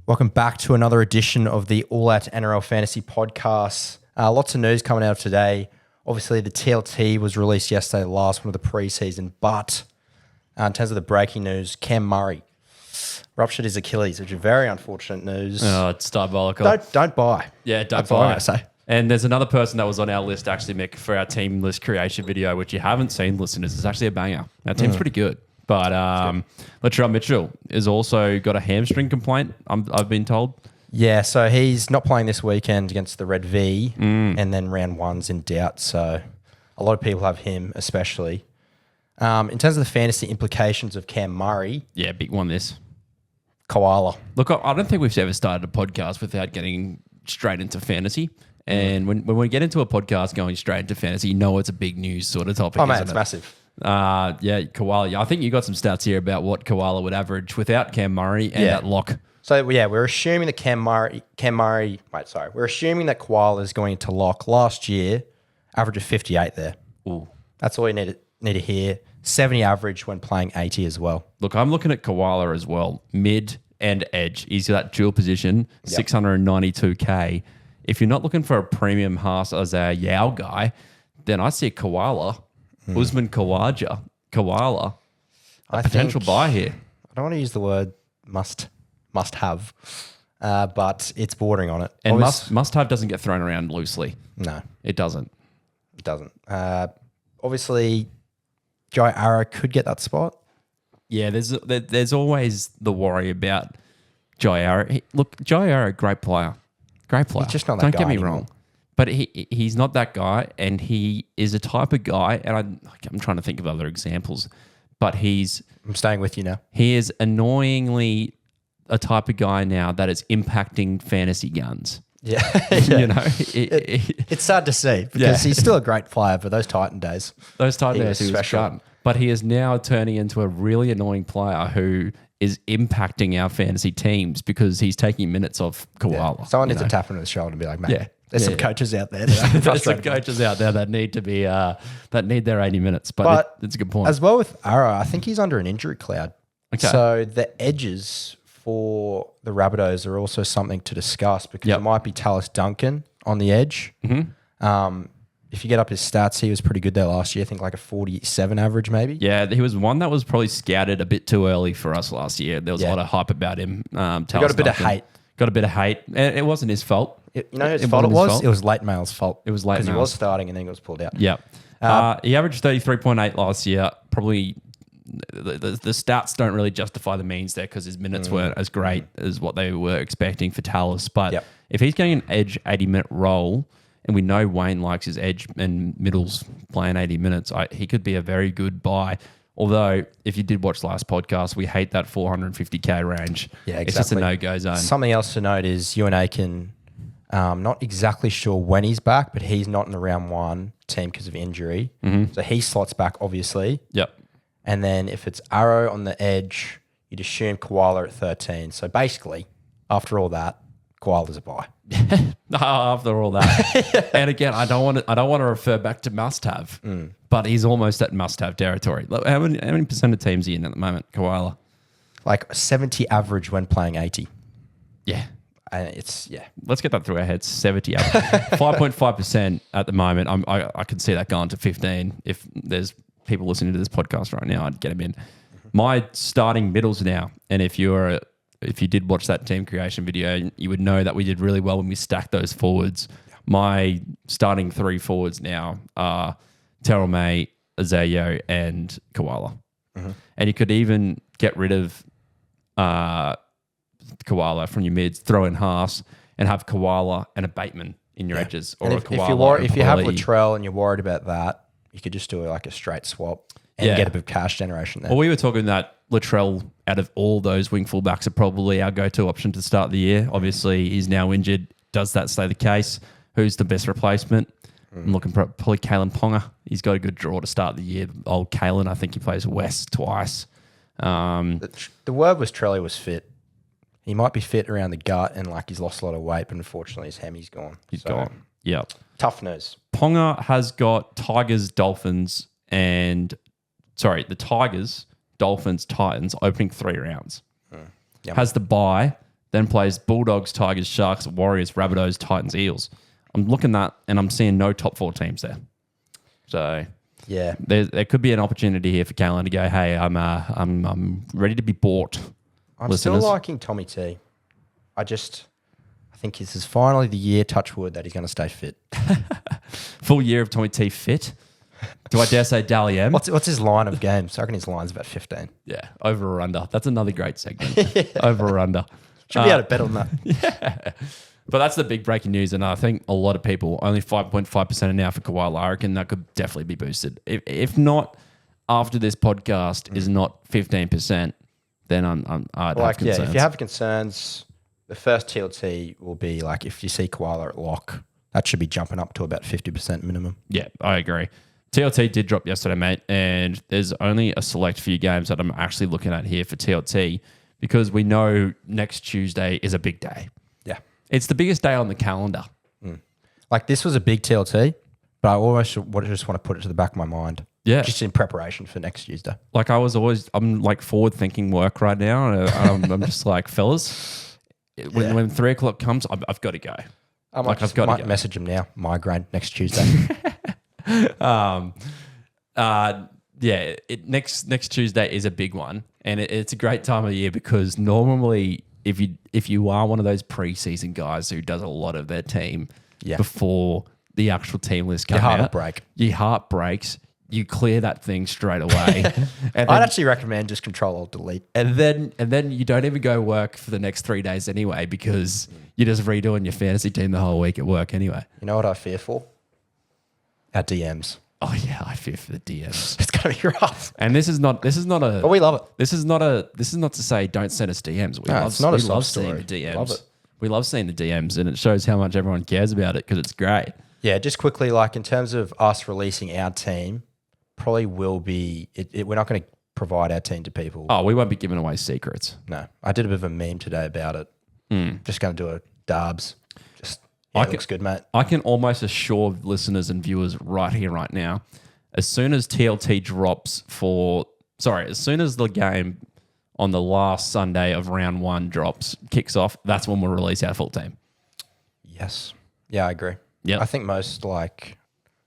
Welcome back to another edition of the All Out NRL Fantasy Podcast. Lots of news coming out of today. Obviously, the TLT was released yesterday, the last one of the preseason. But in terms of the breaking news, Cam Murray ruptured his Achilles, which is very unfortunate news. Oh, it's diabolical. Don't buy. Yeah, don't That's all I'm buy going to say. And there's another person that was on our list, actually, Mick, for our team list creation video, which you haven't seen, listeners. It's actually a banger. Our team's pretty good. But Latrell Mitchell has also got a hamstring complaint, I've been told. Yeah, so he's not playing this weekend against the Red V, and then round one's in doubt. So a lot of people have him, especially. In terms of the fantasy implications of Cam Murray. Yeah, big one this. Koala. Look, I don't think we've ever started a podcast without getting straight into fantasy. And when we get into a podcast going straight into fantasy, you know it's a big news sort of topic. Oh, man, it's massive. Yeah, Koala. I think you got some stats here about what Koala would average without Cam Murray and that lock. So, yeah, we're assuming that we're assuming that Koala is going to lock last year, average of 58 there. Ooh. That's all you need to hear. 70 average when playing 80 as well. Look, I'm looking at Koala as well, mid and edge. He's that dual position, 692K. If you're not looking for a premium Haas as a Yao guy, then I see Koala, Usman Khawaja, Koala, a potential buy here. I don't want to use the word must have, but it's bordering on it. And must have doesn't get thrown around loosely. No. It doesn't. It doesn't. Obviously, Jai Arrow could get that spot. Yeah, there's always the worry about Jai Arrow. Look, Jai Arrow, great player. Great player. He's just not that Don't guy get me anymore. wrong. But he's not that guy, and he is a type of guy, and I'm trying to think of other examples, but I'm staying with you now. he is annoyingly a type of guy now that is impacting fantasy guns. Yeah. You know? It's sad to see because he's still a great player for those Titan days. Those Titan He days, was he was special. gun. But he is now turning into a really annoying player who is impacting our fantasy teams because he's taking minutes off Koala. Yeah. Someone needs to tap him on the shoulder and be like, mate, Yeah. there's some coaches out there that are There's some frustrated. coaches out there that need to be that need their 80 minutes. But it's a good point. As well with Arrow, I think he's under an injury cloud. Okay. So the edges for the Rabbitohs are also something to discuss because it might be Tallis Duncan on the edge. Mm-hmm. If you get up his stats, he was pretty good there last year. I think like a 47 average maybe. Yeah, he was one that was probably scouted a bit too early for us last year. There was a lot of hype about him. He got a bit of hate. Got a bit of hate. And it wasn't his fault. You know whose fault it was? It was Late Mail's fault. It was Late because he Mail's. was starting and then he was pulled out. Yeah. He averaged 33.8 last year. Probably the stats don't really justify the means there because his minutes weren't as great as what they were expecting for Tallis. But if he's getting an edge 80-minute role, and we know Wayne likes his edge and middles playing 80 minutes, he could be a very good buy. Although, if you did watch last podcast, we hate that 450K range. Yeah, exactly. It's just a no-go zone. Something else to note is UNA can, not exactly sure when he's back, but he's not in the round one team because of injury. Mm-hmm. So he slots back, obviously. Yep. And then if it's Arrow on the edge, you'd assume Koala at 13. So basically, after all that, Koala's a buy. After all that, and again, I don't want to refer back to must-have, but he's almost at must-have territory. Look, how many percent of teams are you in at the moment, Koala? Like 70 average when playing 80. Yeah, And let's get that through our heads. 70, 5.5% at the moment. I could see that going to 15 if there's people listening to this podcast right now. I'd get him in. My starting middles now, and if you did watch that team creation video, you would know that we did really well when we stacked those forwards. Yeah. My starting three forwards now are Terrell May, Azayo, and Koala. Mm-hmm. And you could even get rid of Koala from your mids, throw in Haas, and have Koala and a Bateman in your edges. Or if you have Latrell and you're worried about that, you could just do like a straight swap and get a bit of cash generation there. Well, we were talking that Latrell, out of all those wing fullbacks, are probably our go-to option to start the year. Obviously, he's now injured. Does that stay the case? Who's the best replacement? I'm looking for probably Kalen Ponga. He's got a good draw to start the year. Old Kalen, I think he plays West twice. The word was Trelly was fit. He might be fit around the gut and like he's lost a lot of weight, but unfortunately his hemi's gone. He's gone. Yeah. Tough news. Ponga has got Tigers, Dolphins, the Tigers, Dolphins, Titans opening 3 rounds. Has the bye then plays Bulldogs, Tigers, Sharks, Warriors, Rabbitohs, Titans, Eels. I'm looking at and I'm seeing no top 4 teams there. So Yeah. there could be an opportunity here for Koala to go, hey, I'm ready to be bought. I'm listeners. still liking Tommy T. I think this is finally the year, touch wood, that he's going to stay fit. Full year of Tommy T fit. Do I dare say Dally M? What's his line of games? I reckon his line's about 15. Yeah, over or under. That's another great segment. Over or under. Should be able to bet on that. Yeah. But that's the big breaking news, and I think a lot of people, only 5.5% are now for Koala. I reckon that could definitely be boosted. If not, after this podcast is not 15%, then I'd have concerns. Yeah, if you have concerns, the first TLT will be like if you see Koala at lock, that should be jumping up to about 50% minimum. Yeah, I agree. TLT did drop yesterday, mate, and there's only a select few games that I'm actually looking at here for TLT because we know next Tuesday is a big day. Yeah. It's the biggest day on the calendar. Like this was a big TLT, but I almost just want to put it to the back of my mind. Yeah. Just in preparation for next Tuesday. Like I'm like forward thinking work right now. And I'm just like, fellas, when 3 o'clock comes, I've got to go. I've got to message him now. Migraine next Tuesday. Next Tuesday is a big one, and it's a great time of year because normally if you are one of those preseason guys who does a lot of their team before the actual team list comes out, your heart breaks. You clear that thing straight away. And I'd actually recommend just Control Alt Delete, and then you don't even go work for the next 3 days anyway because you're just redoing your fantasy team the whole week at work anyway. You know what I fear for? Our DMs. Oh yeah, I fear for the DMs. It's gonna be rough. And this is not a. But we love it. This is not to say don't send us DMs. We it's not a sob love story. seeing the DMs. Love it. We love seeing the DMs, and it shows how much everyone cares about it because it's great. Yeah, just quickly, like in terms of us releasing our team, probably will be. We're not going to provide our team to people. Oh, we won't be giving away secrets. No, I did a bit of a meme today about it. Just going to do a darbs. It looks good, mate. I can almost assure listeners and viewers right here, right now, as soon as TLT drops as soon as the game on the last Sunday of round 1 kicks off, that's when we'll release our full team. Yes. Yeah, I agree. Yeah, I think most like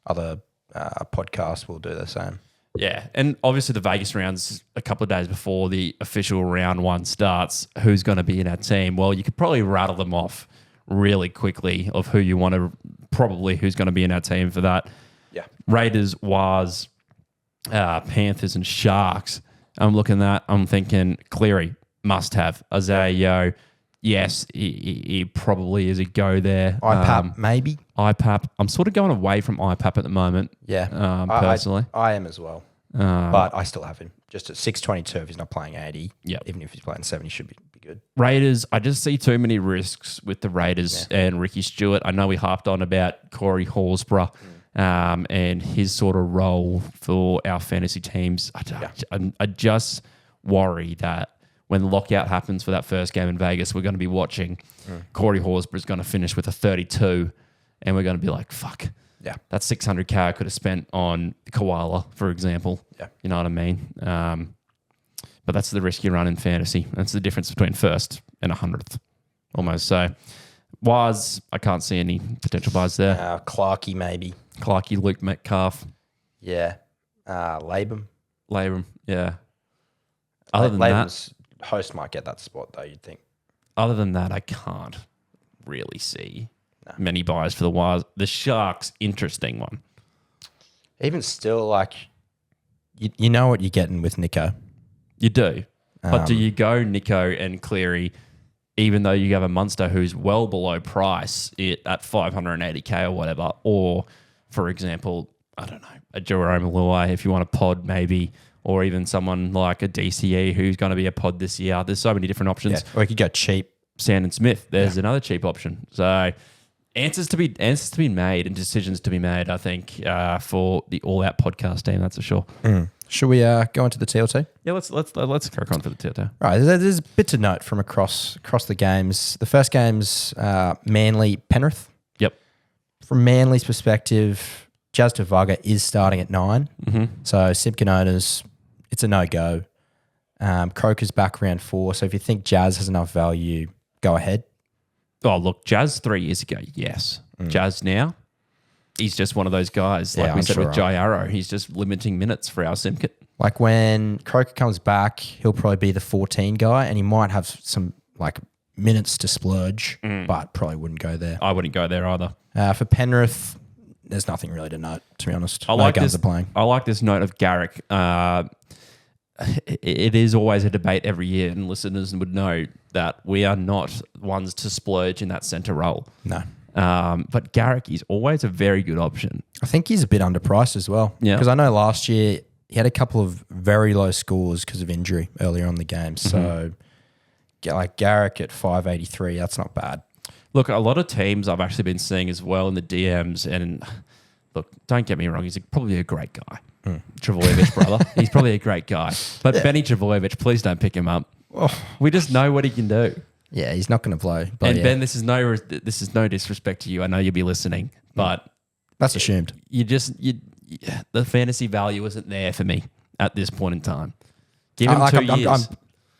other podcasts will do the same. Yeah, and obviously the Vegas round's a couple of days before the official round 1 starts. Who's going to be in our team? Well, you could probably rattle them off really quickly of who you want to, probably who's going to be in our team for that. Yeah. Raiders, Waz, Panthers and Sharks. I'm looking at that. I'm thinking Cleary, must have. Isaiah Yeo, yes, he probably is a go there. IPAP, maybe. IPAP. I'm sort of going away from IPAP at the moment. Yeah. Personally. I am as well. But I still have him. Just at 622 if he's not playing 80. Yep. Even if he's playing 70, should be good. Raiders, I just see too many risks with the Raiders and Ricky Stewart. I know we harped on about Corey Horsburgh and his sort of role for our fantasy teams. I just worry that when lockout happens for that first game in Vegas, we're going to be watching Corey Horsburgh is going to finish with a 32 and we're going to be like, fuck. Yeah. That's 600K I could have spent on Koala, for example. Yeah. You know what I mean? But that's the risk you run in fantasy. That's the difference between first and 100th, almost. So, I can't see any potential buys there. Clarkey, maybe. Clarkey, Luke Metcalf. Yeah. Labum, yeah. Other than Labum's host might get that spot, though, you'd think. Other than that, I can't really see many buys for the Wires. The Sharks, interesting one. Even still, like, you know what you're getting with Nico. You do. But do you go Nico and Cleary, even though you have a Munster who's well below price at 580K or whatever? Or, for example, I don't know, a Jerome Luai if you want a pod maybe, or even someone like a DCE who's going to be a pod this year. There's so many different options. Yeah. Or you could go cheap. Sandon Smith, there's another cheap option. So answers to be made and decisions to be made, I think, for the All Out podcast team, that's for sure. Should we go into the TLT? Yeah, let's crack on for the TLT. Right, there's a bit to note from across the games. The first game's Manly Penrith. Yep. From Manly's perspective, Jazz Tavaga is starting at 9. So Simpkin owners, it's a no-go. Croker's back round 4. So if you think Jazz has enough value, go ahead. Oh, look, Jazz 3 years ago, yes. Jazz now, he's just one of those guys. Like we said with Jai Arrow, he's just limiting minutes for our Simkit. Like when Croker comes back, he'll probably be the 14 guy, and he might have some like minutes to splurge, but probably wouldn't go there. I wouldn't go there either. For Penrith, there's nothing really to note, to be honest. I No like guns this. are playing. I like this note of Garrick. It is always a debate every year, and listeners would know that we are not ones to splurge in that centre role. No. But Garrick is always a very good option. I think he's a bit underpriced as well. Yeah. Because I know last year he had a couple of very low scores because of injury earlier on in the game. So, like Garrick at 583, that's not bad. Look, a lot of teams I've actually been seeing as well in the DMs, and look, don't get me wrong, he's probably a great guy. Travojevic, brother. He's probably a great guy. But Benny Travojevic, please don't pick him up. Oh. We just know what he can do. Yeah, he's not going to blow. But And Ben, this is no disrespect to you. I know you'll be listening, but that's assumed. the fantasy value isn't there for me at this point in time. Give him 2 years.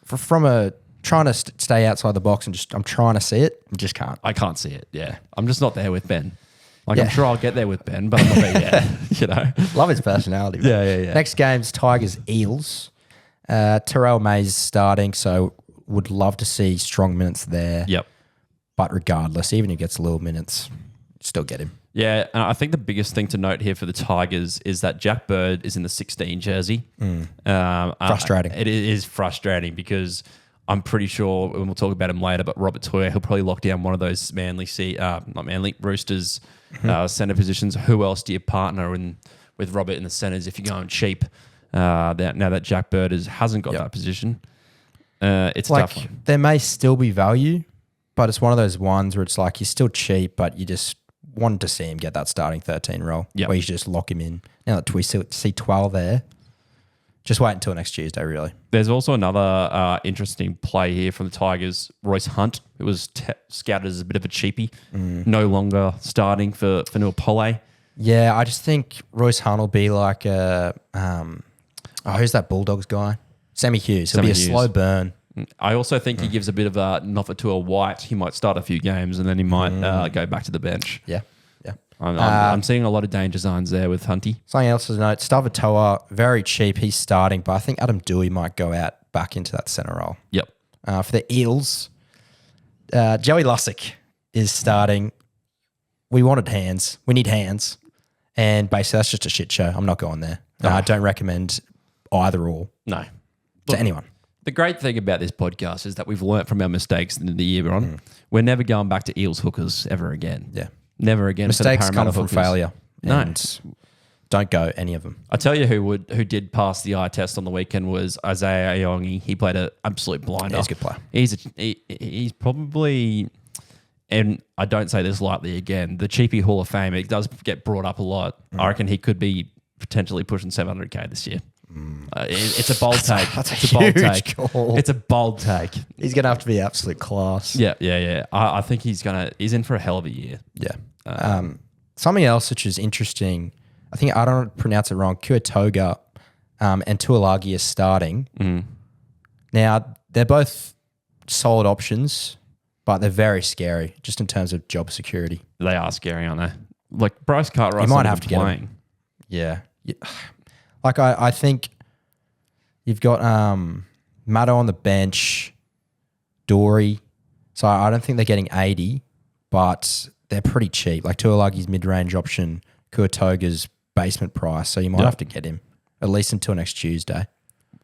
From trying to stay outside the box and I'm trying to see it. I just can't. I can't see it. Yeah, I'm just not there with Ben. Like I'm sure I'll get there with Ben, but I'm not there yet. You know, love his personality. Yeah. Next game's Tigers Eels. Terrell May's starting, so would love to see strong minutes there. Yep. But regardless, even if he gets little minutes, still get him. Yeah, and I think the biggest thing to note here for the Tigers is that Jack Bird is in the 16 jersey. Frustrating. It is frustrating because I'm pretty sure, and we'll talk about him later, but Robert Toyer, he'll probably lock down one of those Roosters centre positions. Who else do you partner with Robert in the centres if you're going cheap? Now that Jack Bird hasn't got that position, it's like, tough one. There may still be value, but it's one of those ones where it's like he's still cheap, but you just wanted to see him get that starting 13 role where you just lock him in. Now that we see 12 there, just wait until next Tuesday, really. There's also another interesting play here from the Tigers, Royce Hunt, who was scouted as a bit of a cheapie, no longer starting for Nuapole. Yeah, I just think Royce Hunt will be like who's that Bulldogs guy? Sammy Hughes. He'll be a slow burn. I also think he gives a bit of an offer to a White. He might start a few games and then he might go back to the bench. Yeah. I'm seeing a lot of danger zones there with Hunty. Something else to note, Stavatoa, very cheap. He's starting, but I think Adam Dewey might go out back into that centre role. Yep. For the Eels, Joey Lussick is starting. We wanted hands. We need hands. And basically, that's just a shit show. I'm not going there. I don't recommend either or No. to anyone. The great thing about this podcast is that we've learnt from our mistakes in the year we're on. We're never going back to Eels hookers ever again. Yeah. Never again. Mistakes come from hookers. failure. No. And don't go any of them. I tell you who did pass the eye test on the weekend was Isaiah Ayongi. He played an absolute blinder. Yeah, he's a good player. He's probably, and I don't say this lightly again, the cheapy Hall of Fame. It does get brought up a lot. I reckon he could be potentially pushing 700K this year. It's a bold take. It's a bold take. Call. It's a bold take. He's going to have to be absolute class. Yeah. I think he's in for a hell of a year. Yeah. Something else which is interesting, I think I don't pronounce it wrong, Kuatoga and Tuolagi is starting. Now, they're both solid options, but they're very scary just in terms of job security. They are scary, aren't they? Like Bryce Cartwright, You might have to get playing. him. Yeah. Like I think you've got Maddo on the bench, Dory. So I don't think they're getting 80, but they're pretty cheap. Like Tuolagi's mid-range option, Kuatoga's basement price. So you might have to get him at least until next Tuesday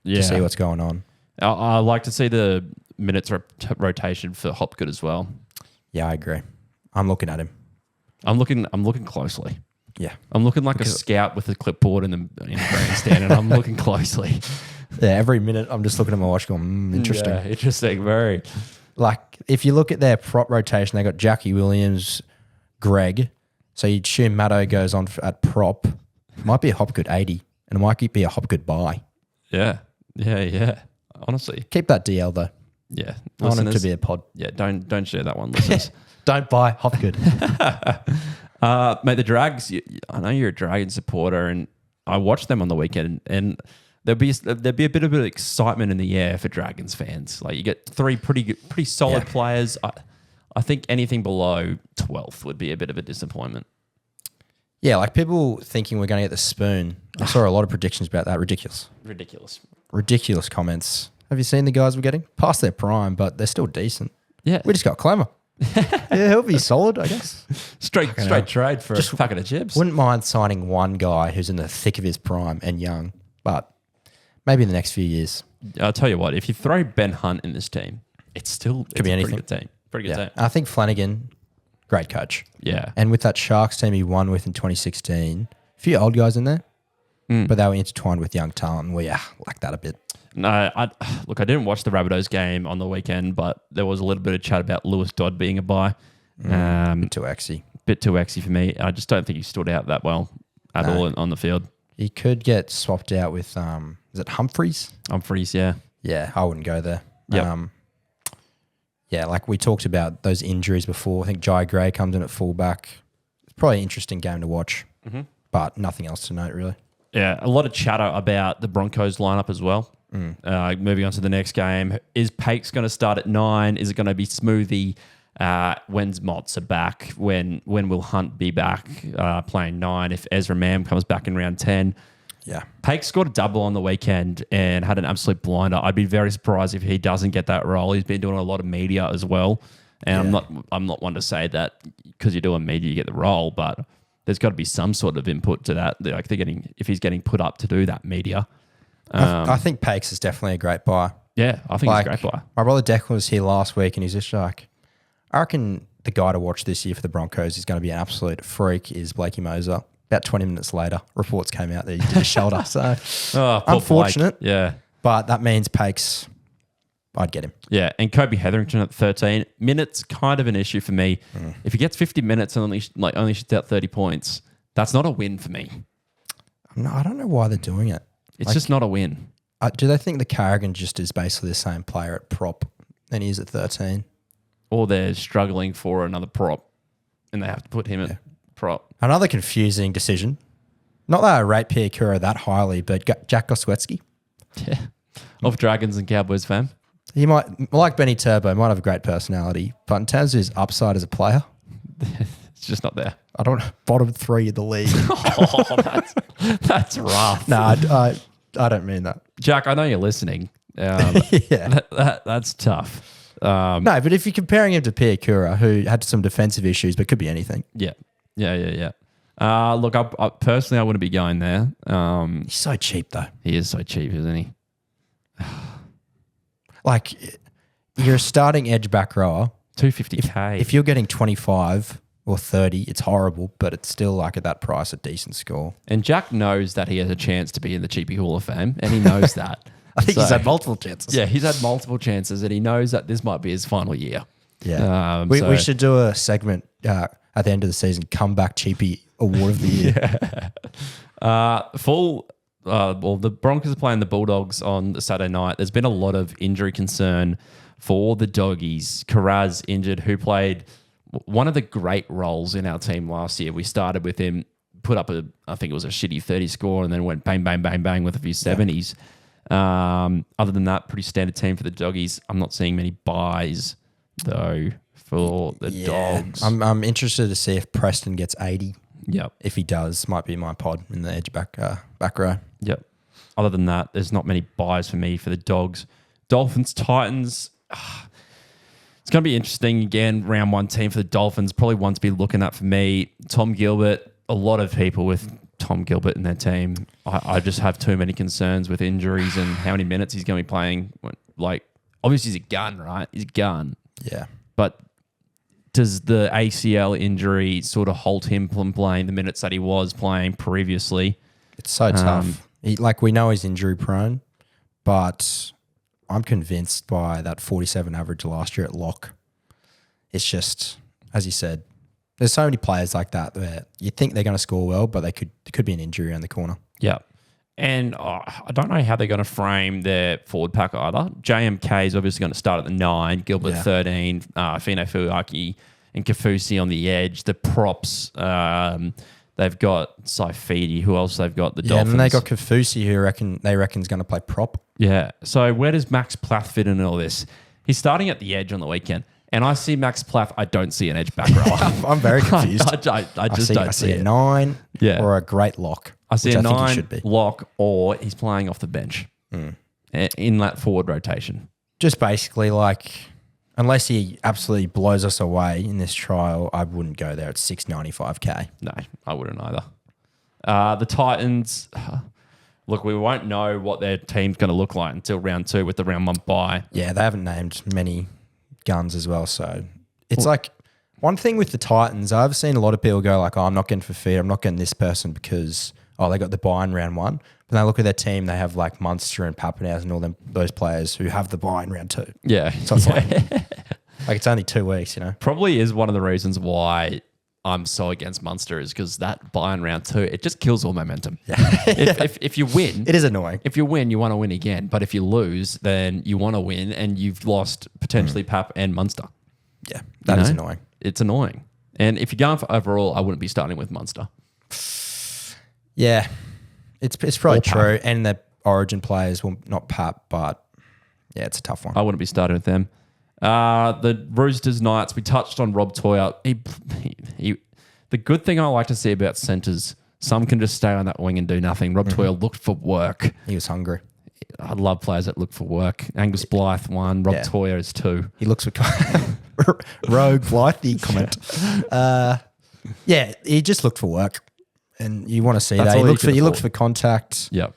to see what's going on. I like to see the minutes rotation for Hopgood as well. Yeah, I agree. I'm looking at him. I'm looking closely. Yeah. I'm looking like a scout with a clipboard in the grandstand, and I'm looking closely. Yeah, every minute I'm just looking at my watch going, interesting. Yeah, interesting, very. Like, if you look at their prop rotation, they got Jackie Williams, Greg. So you'd assume Maddo goes on at prop. It might be a Hopgood 80, and it might be a Hopgood buy. Yeah. Honestly. Keep that DL, though. Yeah. I want it to be a pod. Yeah, don't share that one, listeners. Don't buy Hopgood. Mate, the Drags, I know you're a Dragon supporter, and I watched them on the weekend, and there'd be a bit of excitement in the air for Dragons fans. Like you get three pretty solid players. I think anything below 12th would be a bit of a disappointment. Yeah, like people thinking we're going to get the spoon. I saw a lot of predictions about that. Ridiculous comments. Have you seen the guys we're getting? Past their prime, but they're still decent. Yeah. We just got Clemmer. Yeah, he'll be solid, I guess. Straight trade for just a packet of chips. Wouldn't mind signing one guy who's in the thick of his prime and young, but maybe in the next few years. I'll tell you what, if you throw Ben Hunt in this team, it's be anything. Pretty good team. I think Flanagan, great coach. Yeah. And with that Sharks team he won with in 2016, a few old guys in there, but they were intertwined with young talent, and we like that a bit. No, I didn't watch the Rabbitohs game on the weekend, but there was a little bit of chat about Lewis Dodd being a buy. Bit too axy. Bit too axy for me. I just don't think he stood out that well at all on the field. He could get swapped out with, is it Humphreys? Humphreys, yeah. Yeah, I wouldn't go there. Yep. Yeah, like we talked about those injuries before. I think Jai Gray comes in at fullback. It's probably an interesting game to watch, but nothing else to note really. Yeah, a lot of chatter about the Broncos lineup as well. Moving on to the next game. Is Pakes going to start at 9? Is it going to be Smoothie? When's Motza back? When will Hunt be back playing 9? If Ezra Mam comes back in round 10? Yeah. Pakes scored a double on the weekend and had an absolute blinder. I'd be very surprised if he doesn't get that role. He's been doing a lot of media as well. And I'm not one to say that because you're doing media, you get the role, but there's got to be some sort of input to that. Like if he's getting put up to do that media. I think Pakes is definitely a great buy. Yeah, I think he's a great buy. My brother Declan was here last week and he's just like, I reckon the guy to watch this year for the Broncos is going to be an absolute freak is Blakey Moser. About 20 minutes later, reports came out that he did a shoulder. So unfortunate. Blake. Yeah. But that means Pakes, I'd get him. Yeah, and Kobe Hetherington at 13. Minutes kind of an issue for me. If he gets 50 minutes and only shoots out 30 points, that's not a win for me. I don't know why they're doing it. It's just not a win. Do they think the Carrigan just is basically the same player at prop than he is at 13? Or they're struggling for another prop and they have to put him at prop. Another confusing decision. Not that I rate Pierre Cura that highly, but Jack Goswetsky. Yeah. Of Dragons and Cowboys fame. He might, like Benny Turbo, might have a great personality, but in terms of his upside as a player, it's just not there. I don't bottom 3 of the league. That's rough. No, I don't mean that. Jack, I know you're listening. Yeah. That's tough. No, but if you're comparing him to Pierre Cura, who had some defensive issues, but could be anything. Yeah. Look, I personally, I wouldn't be going there. He's so cheap, though. He is so cheap, isn't he? Like, you're a starting edge back rower. $250K. If you're getting 25 or 30, it's horrible, but it's still like at that price a decent score. And Jack knows that he has a chance to be in the Cheapy Hall of Fame, and he knows that. I think he's had multiple chances. Yeah, he's had multiple chances, and he knows that this might be his final year. Yeah. We should do a segment at the end of the season, Comeback Cheapy Award of the Year. The Broncos are playing the Bulldogs on the Saturday night. There's been a lot of injury concern for the Doggies. Karaz injured, who played one of the great roles in our team last year. We started with him, put up I think it was a shitty 30 score, and then went bang, bang, bang, bang with a few 70s. Other than that, pretty standard team for the Doggies. I'm not seeing many buys, though, for the Dogs. I'm interested to see if Preston gets 80. Yep. If he does, might be my pod in the edge back row. Yep. Other than that, there's not many buys for me for the Dogs. Dolphins, Titans. It's going to be interesting again. Round 1 team for the Dolphins. Probably one to be looking at for me. Tom Gilbert. A lot of people with Tom Gilbert in their team. I just have too many concerns with injuries and how many minutes he's going to be playing. Like, obviously he's a gun, right? He's a gun. Yeah. But does the ACL injury sort of halt him from playing the minutes that he was playing previously? It's so tough. We know he's injury prone, but I'm convinced by that 47 average last year at lock. It's just, as you said, there's so many players like that where you think they're going to score well, but there could be an injury around the corner. Yeah. And I don't know how they're going to frame their forward pack either. JMK is obviously going to start at the 9, Gilbert 13, Fino Fuaki and Kafusi on the edge. The props, They've got Saifidi. Who else they've got? The Yeah, Dolphins. and they got Kafusi, who they reckon's going to play prop. Yeah. So where does Max Plath fit in all this? He's starting at the edge on the weekend. And I see Max Plath. I don't see an edge back rower. I'm very confused. I just don't see a it. 9 or a great lock. I see which a I think 9 he should be. lock, or he's playing off the bench in that forward rotation. Just basically like, unless he absolutely blows us away in this trial, I wouldn't go there at 695K. No, I wouldn't either. The Titans, look, we won't know what their team's going to look like until round 2 with the round 1 bye. Yeah, they haven't named many guns as well. So it's like one thing with the Titans, I've seen a lot of people go like, oh, I'm not getting Fafita, I'm not getting this person because, they got the bye in round 1. But then I look at their team, they have like Munster and Pappenhausen and all those players who have the bye in round 2. Yeah. So it's like it's only 2 weeks, Probably is one of the reasons why I'm so against Munster is because that bye in round 2, it just kills all momentum. Yeah. If you win, it is annoying. If you win, you want to win again. But if you lose, then you want to win and you've lost potentially Pap and Munster. Yeah, that is annoying. It's annoying. And if you're going for overall, I wouldn't be starting with Munster. Yeah, it's probably true. And the Origin players, well, not Pap, but yeah, it's a tough one. I wouldn't be starting with them. The Roosters Knights, we touched on Rob Toyer. The good thing I like to see about centres, some can just stay on that wing and do nothing. Rob Toyer looked for work. He was hungry. I love players that look for work. Angus Blythe 1, Rob Toyer is 2. He looks for Rogue Blythe, the comment. Yeah, he just looked for work. And you want to see that. He looks for contact. Yep.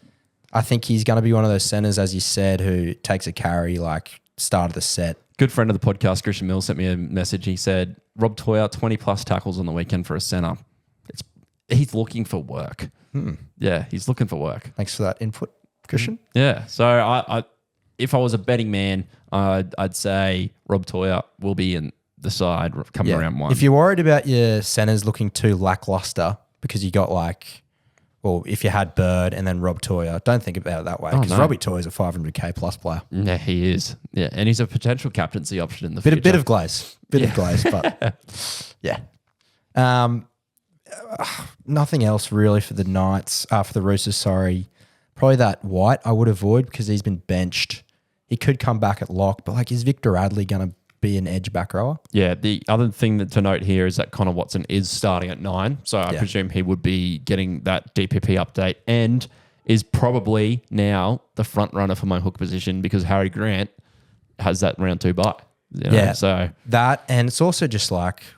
I think he's going to be one of those centres, as you said, who takes a carry like start of the set. Good friend of the podcast, Christian Mills, sent me a message. He said, Rob Toyer, 20-plus tackles on the weekend for a centre. He's looking for work. Yeah, he's looking for work. Thanks for that input, Christian. Yeah, so if I was a betting man, I'd say Rob Toyer will be in the side coming around 1. If you're worried about your centres looking too lackluster because you got if you had Bird and then Rob Toyer, don't think about it that way because Robbie Toyer's a 500K plus player. Yeah, he is. Yeah, and he's a potential captaincy option in the future. Bit of glaze, but yeah. Nothing else really for the Knights, for the Roosters, sorry. Probably that White I would avoid because he's been benched. He could come back at lock, but is Victor Adley going to be an edge back rower? Yeah, the other thing to note here is that Connor Watson is starting at 9, so I presume he would be getting that DPP update and is probably now the front runner for my hook position because Harry Grant has that round 2 bye. Yeah, so that, and it's also just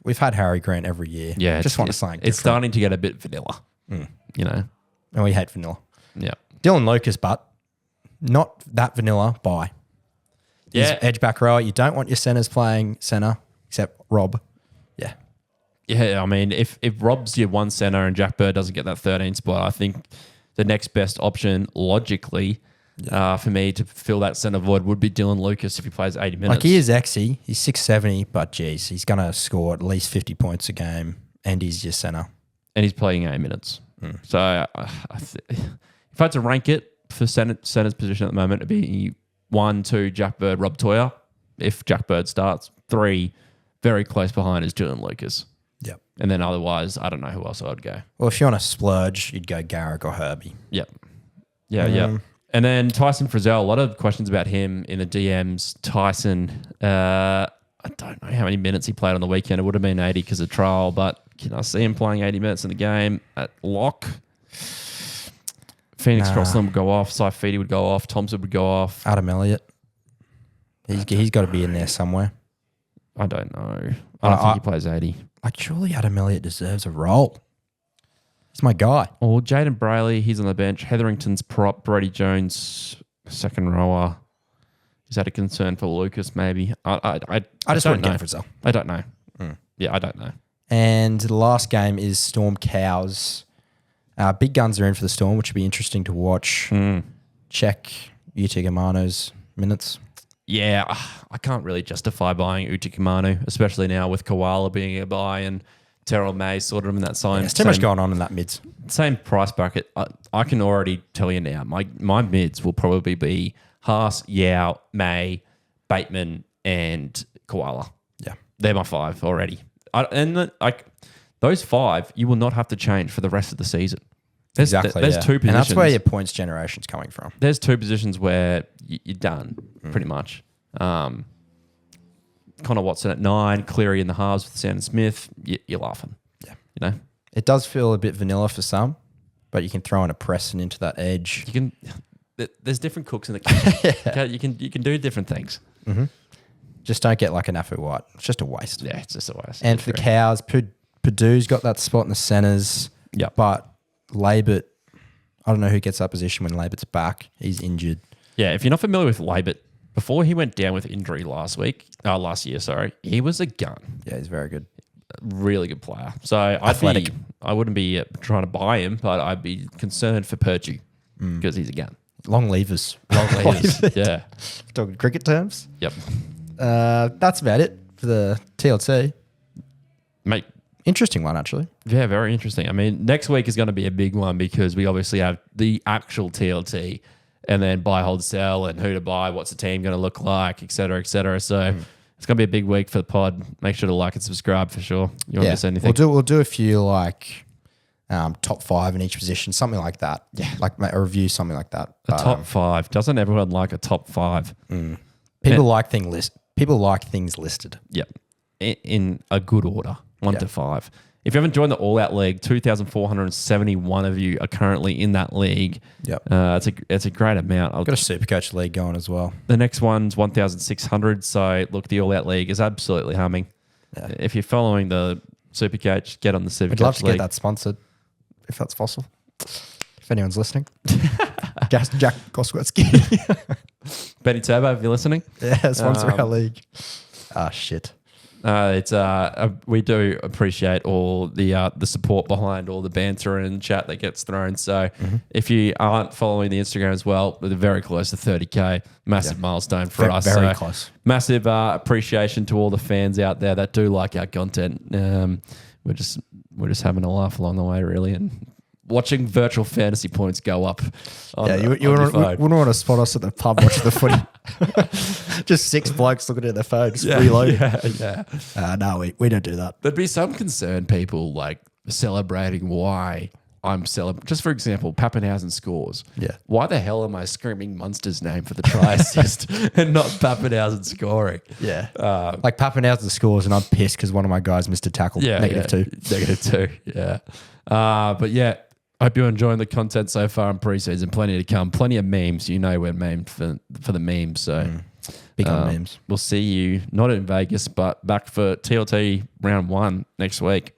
we've had Harry Grant every year. Yeah, just want something different. It's starting to get a bit vanilla, And we hate vanilla. Yeah. Dylan Lucas, but not that vanilla bye. Yeah. Edge back rower. You don't want your centers playing center except Rob. Yeah. Yeah, I mean, if Rob's your 1 center and Jack Bird doesn't get that 13 spot, I think the next best option logically for me to fill that center void would be Dylan Lucas if he plays 80 minutes. He is XE. He's 670, but geez, he's going to score at least 50 points a game and he's your center. And he's playing 8 minutes. So if I had to rank it for center's position at the moment, it'd be 1, 2, Jack Bird, Rob Toyer. If Jack Bird starts, 3, very close behind is Dylan Lucas. Yep. And then otherwise, I don't know who else I'd go. Well, if you want to splurge, you'd go Garrick or Herbie. Yep. Yeah. And then Tyson Frizzell, a lot of questions about him in the DMs. Tyson, I don't know how many minutes he played on the weekend. It would have been 80 because of trial, but can I see him playing 80 minutes in the game at lock? Phoenix Crossland would go off. Saifidi would go off. Thompson would go off. Adam Elliott. He's got to be in there somewhere. I don't know. I don't think he plays 80. Surely Adam Elliott deserves a role. He's my guy. Or Jaden Brayley, he's on the bench. Hetherington's prop. Brady Jones, second rower. Is that a concern for Lucas, maybe? I just wouldn't get it for Zell. I don't know. Yeah, I don't know. And the last game is Storm Cows. Big guns are in for the Storm, which would be interesting to watch. Check Utigimano's minutes. Yeah, I can't really justify buying Utikimanu, especially now with Koala being a buy and Terrell May sort of in that same. There's too much going on in that mids. Same price bracket. I can already tell you now, my mids will probably be Haas, Yao, May, Bateman, and Koala. Yeah. They're my 5 already. Those 5 you will not have to change for the rest of the season. There's 2 positions. And that's where your points generation's coming from. There's 2 positions where you're done, pretty much. Connor Watson at 9, Cleary in the halves with Sandon Smith. You're laughing. Yeah. You know? It does feel a bit vanilla for some, but you can throw in a Preston into that edge. You can. There's different cooks in the kitchen. Okay, you can do different things. Mm-hmm. Just don't get like an Afu White. It's just a waste. Yeah, it's just a waste. And for the Cows, Padu's got that spot in the centres. Yeah. But Labert, I don't know who gets that position when Labert's back. He's injured. Yeah, if you're not familiar with Labert, before he went down with injury last year, he was a gun. Yeah, he's very good. Really good player. So Athletic. I wouldn't be trying to buy him, but I'd be concerned for Perchu because he's a gun. Long levers. Yeah. Talking cricket terms. Yep. That's about it for the TLT. Mate. Interesting one, actually. Yeah, very interesting. I mean, next week is going to be a big one because we obviously have the actual TLT and then buy, hold, sell and who to buy, what's the team going to look like, et cetera, et cetera. So it's going to be a big week for the pod. Make sure to like and subscribe for sure. You won't miss anything. We'll do a few like top 5 in each position, something like that. Yeah. Like a review, something like that. Top 5. Doesn't everyone like a top 5? People like things listed. Yep. In a good order, 1 to 5. If you haven't joined the All Out League, 2,471 of you are currently in that league. Yep. It's a great amount. I've got a Supercoach league going as well. The next one's 1,600. So look, the All Out League is absolutely humming. Yeah. If you're following the Supercoach, get on the Supercoach I'd love to league. get that sponsored, if that's possible. If anyone's listening. Jack Goswetsky. Benny Turbo, if you're listening. Yeah, sponsor our league. Shit. We do appreciate all the support behind all the banter and chat that gets thrown. So if you aren't following the Instagram as well, we're very close to 30K. Massive milestone for us. Very close. Massive appreciation to all the fans out there that do like our content. We're just having a laugh along the way, really, and watching virtual fantasy points go up. You wouldn't want to spot us at the pub watching the footy. Just 6 blokes looking at their phones, reloading. Yeah. No, we don't do that. There'd be some concerned people like celebrating why I'm celebrating. Just for example, Pappenhausen scores. Yeah. Why the hell am I screaming Munster's name for the try assist and not Pappenhausen scoring? Yeah. Like Pappenhausen scores and I'm pissed because one of my guys missed a tackle. Yeah. -2. -2. Yeah. But yeah. I hope you're enjoying the content so far in preseason. Plenty to come. Plenty of memes. You know we're memed for the memes. So big on memes. We'll see you not in Vegas, but back for TLT round 1 next week.